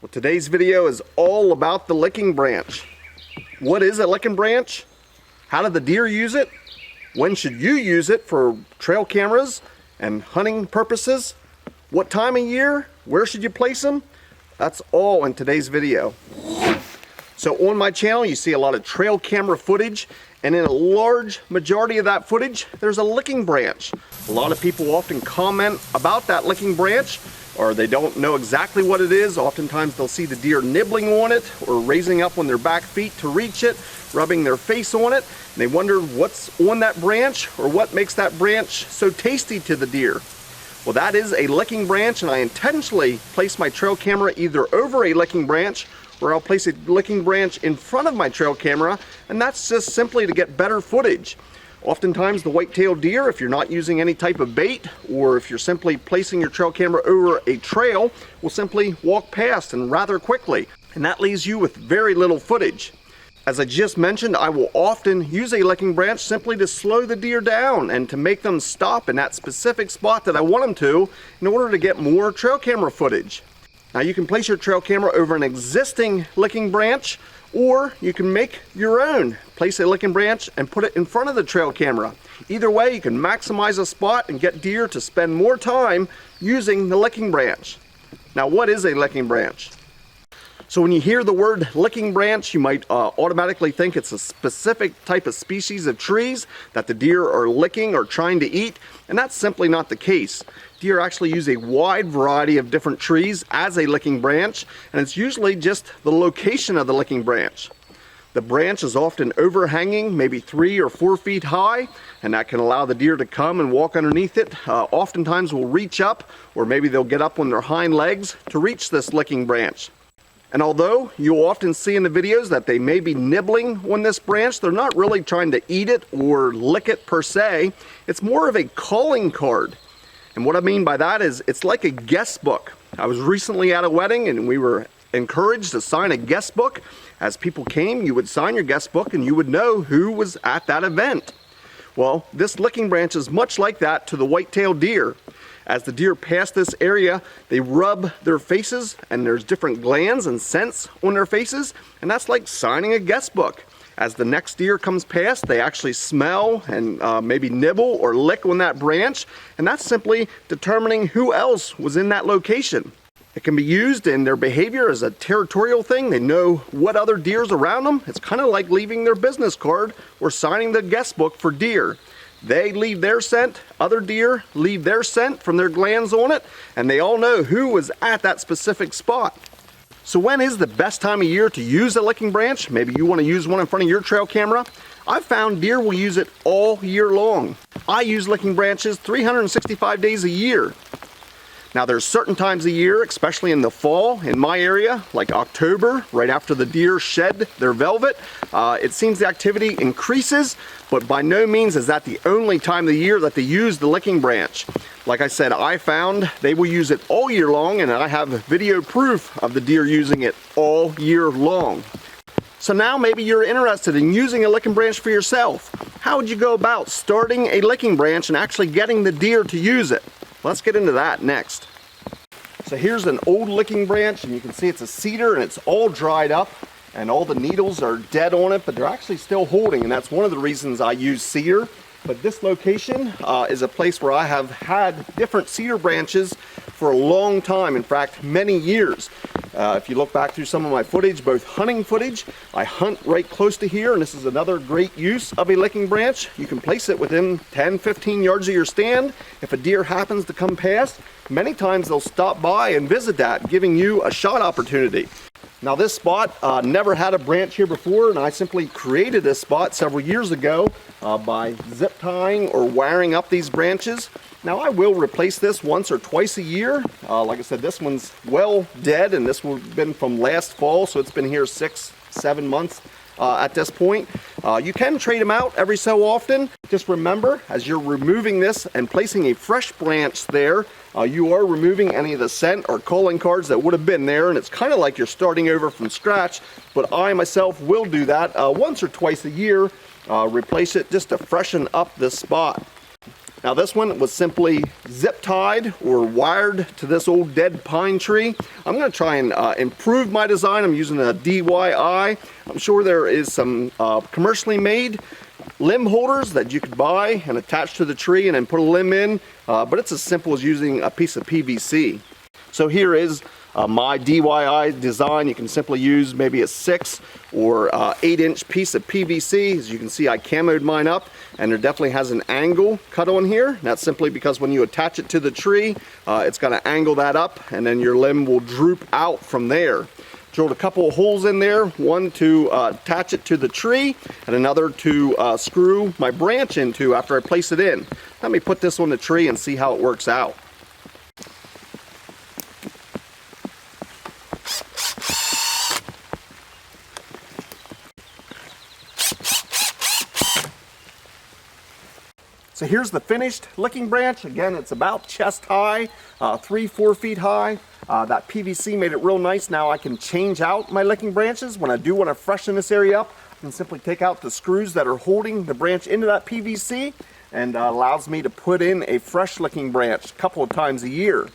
Well, today's video is all about the licking branch. What is a licking branch? How do the deer use it? When should you use it for trail cameras and hunting purposes? What time of year? Where should you place them? That's all in today's video. So on my channel you see a lot of trail camera footage, and in a large majority of that footage there's a licking branch. A lot of people often comment about that licking branch, or they don't know exactly what it is. Oftentimes they'll see the deer nibbling on it or raising up on their back feet to reach it, rubbing their face on it, and they wonder what's on that branch or what makes that branch so tasty to the deer. Well, that is a licking branch, and I intentionally place my trail camera either over a licking branch or I'll place a licking branch in front of my trail camera, and that's just simply to get better footage. Oftentimes the white-tailed deer, if you're not using any type of bait, or if you're simply placing your trail camera over a trail, will simply walk past and rather quickly, and that leaves you with very little footage. As I just mentioned, I will often use a licking branch simply to slow the deer down and to make them stop in that specific spot that I want them to in order to get more trail camera footage. Now you can place your trail camera over an existing licking branch, or you can make your own. Place a licking branch and put it in front of the trail camera. Either way, you can maximize a spot and get deer to spend more time using the licking branch. Now, what is a licking branch? So when you hear the word licking branch, you might automatically think it's a specific type of species of trees that the deer are licking or trying to eat, and that's simply not the case. Deer actually use a wide variety of different trees as a licking branch, and it's usually just the location of the licking branch. The branch is often overhanging, maybe 3 or 4 feet high, and that can allow the deer to come and walk underneath it. Oftentimes will reach up, or maybe they'll get up on their hind legs to reach this licking branch. And although you'll often see in the videos that they may be nibbling on this branch, they're not really trying to eat it or lick it per se. It's more of a calling card. And what I mean by that is it's like a guest book. I was recently at a wedding and we were encouraged to sign a guest book. As people came, you would sign your guest book and you would know who was at that event. Well, this licking branch is much like that to the white-tailed deer. As the deer pass this area, they rub their faces, and there's different glands and scents on their faces, and that's like signing a guest book. As the next deer comes past, they actually smell and maybe nibble or lick on that branch, and that's simply determining who else was in that location. It can be used in their behavior as a territorial thing. They know what other deer's around them. It's kind of like leaving their business card or signing the guest book for deer. They leave their scent, other deer leave their scent from their glands on it, and they all know who was at that specific spot. So when is the best time of year to use a licking branch? Maybe you want to use one in front of your trail camera. I've found deer will use it all year long. I use licking branches 365 days a year. Now there's certain times of year, especially in the fall in my area, like October, right after the deer shed their velvet, it seems the activity increases, but by no means is that the only time of the year that they use the licking branch. Like I said, I found they will use it all year long, and I have video proof of the deer using it all year long. So now maybe you're interested in using a licking branch for yourself. How would you go about starting a licking branch and actually getting the deer to use it? Let's get into that next. So here's an old licking branch, and you can see it's a cedar and it's all dried up and all the needles are dead on it, but they're actually still holding, and that's one of the reasons I use cedar. But this location is a place where I have had different cedar branches for a long time, in fact many years. If you look back through some of my footage, both hunting footage, I hunt right close to here, and this is another great use of a licking branch. You can place it within 10-15 yards of your stand. If a deer happens to come past, many times they'll stop by and visit that, giving you a shot opportunity. Now this spot never had a branch here before, and I simply created this spot several years ago by zip tying or wiring up these branches. Now I will replace this once or twice a year. Like I said, this one's well dead, and this would have been from last fall, so it's been here 6-7 months at this point. You can trade them out every so often. Just remember, as you're removing this and placing a fresh branch there, you are removing any of the scent or calling cards that would have been there, and it's kind of like you're starting over from scratch. But I myself will do that once or twice a year, replace it just to freshen up this spot. Now this one was simply zip tied or wired to this old dead pine tree. I'm going to try and improve my design. I'm using a DIY. I'm sure there is some commercially made limb holders that you could buy and attach to the tree and then put a limb in, but it's as simple as using a piece of PVC. So here is my DIY design. You can simply use maybe a 6 or 8-inch piece of PVC. As you can see, I camoed mine up, and there definitely has an angle cut on here. That's simply because when you attach it to the tree, it's going to angle that up, and then your limb will droop out from there. Drilled a couple of holes in there, one to attach it to the tree and another to screw my branch into after I place it in. Let me put this on the tree and see how it works out. So here's the finished licking branch. Again, it's about chest high, 3-4 feet high. That PVC made it real nice. Now I can change out my licking branches. When I do want to freshen this area up, I can simply take out the screws that are holding the branch into that PVC, and allows me to put in a fresh licking branch a couple of times a year.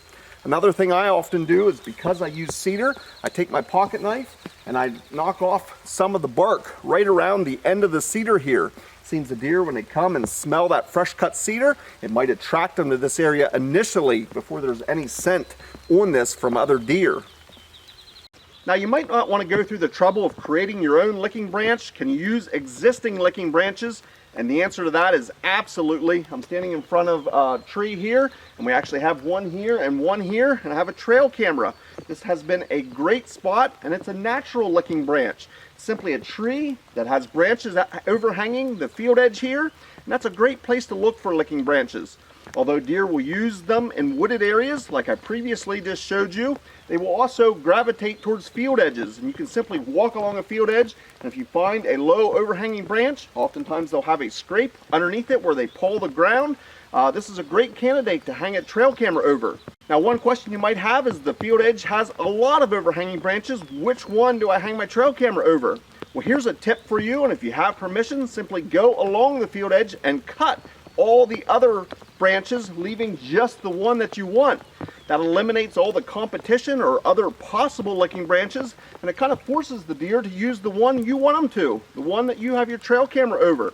Another thing I often do is, because I use cedar, I take my pocket knife and I knock off some of the bark right around the end of the cedar here. Seems the deer, when they come and smell that fresh cut cedar, it might attract them to this area initially before there's any scent on this from other deer. Now you might not want to go through the trouble of creating your own licking branch. Can you use existing licking branches? And the answer to that is absolutely. I'm standing in front of a tree here, and we actually have one here and one here, and I have a trail camera. This has been a great spot, and it's a natural licking branch. It's simply a tree that has branches overhanging the field edge here, and that's a great place to look for licking branches. Although deer will use them in wooded areas, like I previously just showed you, they will also gravitate towards field edges. And you can simply walk along a field edge, and if you find a low overhanging branch, oftentimes they'll have a scrape underneath it where they pull the ground. This is a great candidate to hang a trail camera over. Now, one question you might have is, the field edge has a lot of overhanging branches. Which one do I hang my trail camera over? Well, here's a tip for you, and if you have permission, simply go along the field edge and cut all the other branches, leaving just the one that you want. That eliminates all the competition or other possible licking branches, and it kind of forces the deer to use the one you want them to, the one that you have your trail camera over.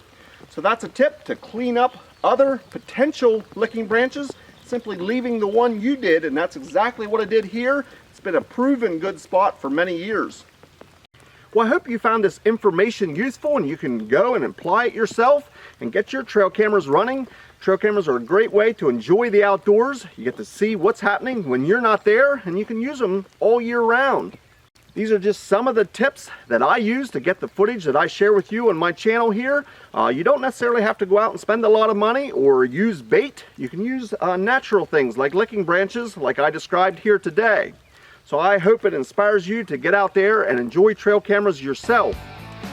So that's a tip to clean up other potential licking branches, simply leaving the one you did, and that's exactly what I did here. It's been a proven good spot for many years. Well, I hope you found this information useful, and you can go and apply it yourself and get your trail cameras running. Trail cameras are a great way to enjoy the outdoors. You get to see what's happening when you're not there, and you can use them all year round. These are just some of the tips that I use to get the footage that I share with you on my channel here. You don't necessarily have to go out and spend a lot of money or use bait. You can use natural things like licking branches like I described here today. So I hope it inspires you to get out there and enjoy trail cameras yourself.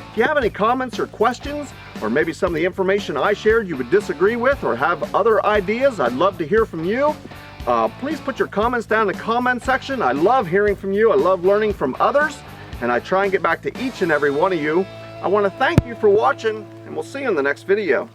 If you have any comments or questions, or maybe some of the information I shared you would disagree with or have other ideas, I'd love to hear from you. Please put your comments down in the comment section. I love hearing from you. I love learning from others, and I try and get back to each and every one of you. I want to thank you for watching, and we'll see you in the next video.